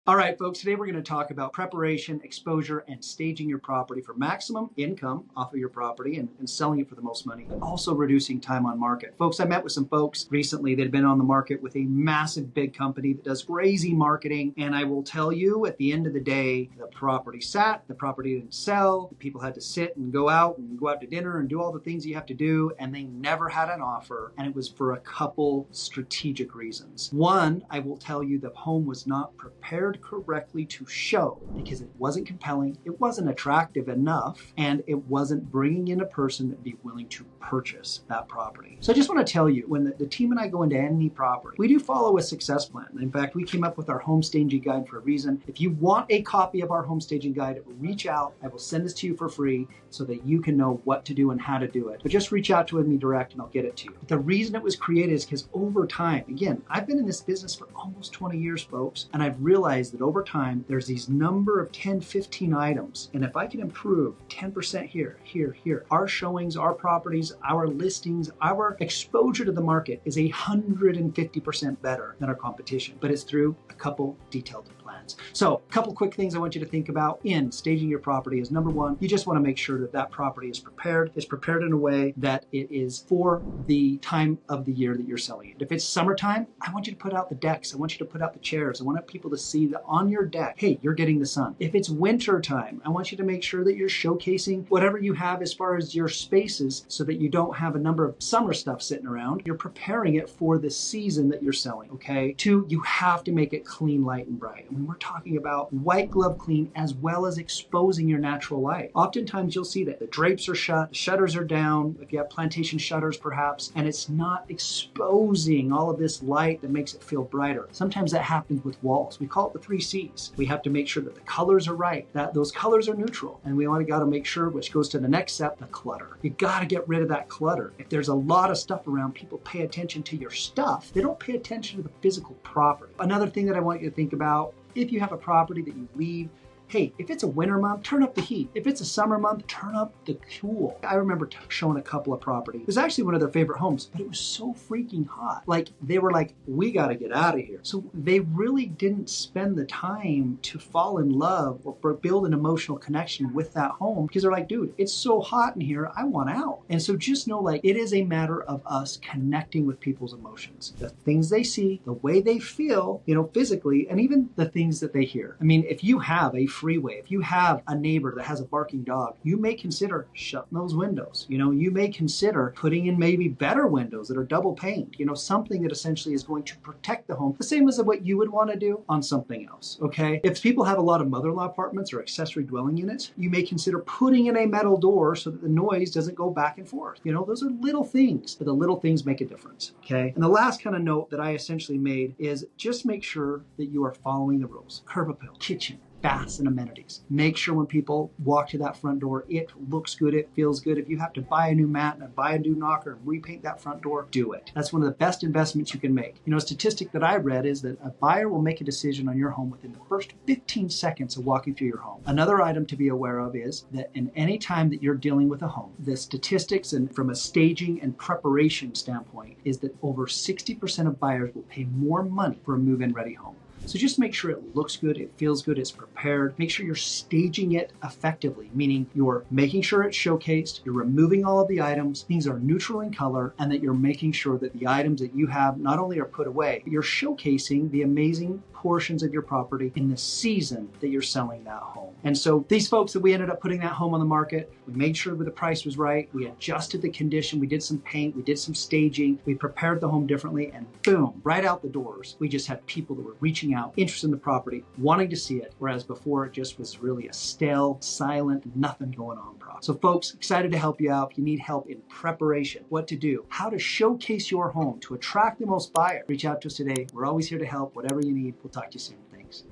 All right, folks, today we're going to talk about preparation, exposure, and staging your property for maximum income off of your property and selling it for the most money, but also reducing time on market. Folks, I met with some folks recently that had been on the market with a massive big company that does crazy marketing. And I will tell you, at the end of the day, the property sat, the property didn't sell, people had to sit and go out to dinner and do all the things you have to do, and they never had an offer. And it was for a couple strategic reasons. One, I will tell you, the home was not prepared correctly to show because it wasn't compelling, it wasn't attractive enough, and it wasn't bringing in a person that'd be willing to purchase that property. So I just want to tell you, when the team and I go into any property, we do follow a success plan. In fact, we came up with our home staging guide for a reason. If you want a copy of our home staging guide, reach out. I will send this to you for free so that you can know what to do and how to do it. But just reach out to me direct and I'll get it to you. But the reason it was created is because over time, again, I've been in this business for almost 20 years, folks, and I've realized that over time, there's these number of 10, 15 items. And if I can improve 10% here, our showings, our properties, our listings, our exposure to the market is 150% better than our competition. But it's through a couple detailed plans. So a couple quick things I want you to think about in staging your property is, number one, you just want to make sure that that property is prepared in a way that it is for the time of the year that you're selling it. If it's summertime, I want you to put out the decks. I want you to put out the chairs. I want people to see that on your deck, hey, you're getting the sun. If it's winter time, I want you to make sure that you're showcasing whatever you have as far as your spaces so that you don't have a number of summer stuff sitting around. You're preparing it for the season that you're selling, okay? Two, you have to make it clean, light, and bright. I mean, we're talking about white glove clean as well as exposing your natural light. Oftentimes you'll see that the drapes are shut, the shutters are down, if you have plantation shutters perhaps, and it's not exposing all of this light that makes it feel brighter. Sometimes that happens with walls. We call it the 3 C's. We have to make sure that the colors are right, that those colors are neutral, and we got to make sure, which goes to the next step, the clutter. You got to get rid of that clutter. If there's a lot of stuff around, people pay attention to your stuff. They don't pay attention to the physical property. Another thing that I want you to think about, if you have a property that you leave, hey, if it's a winter month, turn up the heat. If it's a summer month, turn up the cool. I remember showing a couple of properties. It was actually one of their favorite homes, but it was so freaking hot. Like, they were like, we got to get out of here. So they really didn't spend the time to fall in love or build an emotional connection with that home because they're like, dude, it's so hot in here, I want out. And so just know, like, it is a matter of us connecting with people's emotions. The things they see, the way they feel, physically, and even the things that they hear. I mean, if you have a freeway, if you have a neighbor that has a barking dog, you may consider shutting those windows. You may consider putting in maybe better windows that are double paned, something that essentially is going to protect the home, the same as what you would want to do on something else, okay? If people have a lot of mother-in-law apartments or accessory dwelling units, you may consider putting in a metal door so that the noise doesn't go back and forth. Those are little things, but the little things make a difference, okay? And the last kind of note that I essentially made is just make sure that you are following the rules. Curb appeal, kitchen, baths, and amenities. Make sure when people walk to that front door, it looks good, it feels good. If you have to buy a new mat and buy a new knocker and repaint that front door, do it. That's one of the best investments you can make. A statistic that I read is that a buyer will make a decision on your home within the first 15 seconds of walking through your home. Another item to be aware of is that in any time that you're dealing with a home, the statistics and from a staging and preparation standpoint is that over 60% of buyers will pay more money for a move-in ready home. So just make sure it looks good, it feels good, it's prepared. Make sure you're staging it effectively, meaning you're making sure it's showcased, you're removing all of the items, things are neutral in color, and that you're making sure that the items that you have not only are put away, but you're showcasing the amazing portions of your property in the season that you're selling that home. And so these folks that we ended up putting that home on the market, we made sure that the price was right, we adjusted the condition, we did some paint, we did some staging, we prepared the home differently, and boom, right out the doors, we just had people that were reaching out, interested in the property, wanting to see it, whereas before it just was really a stale, silent, nothing going on process. So folks, excited to help you out. If you need help in preparation, what to do, how to showcase your home to attract the most buyers, reach out to us today. We're always here to help, whatever you need. We'll talk to you soon. Thanks.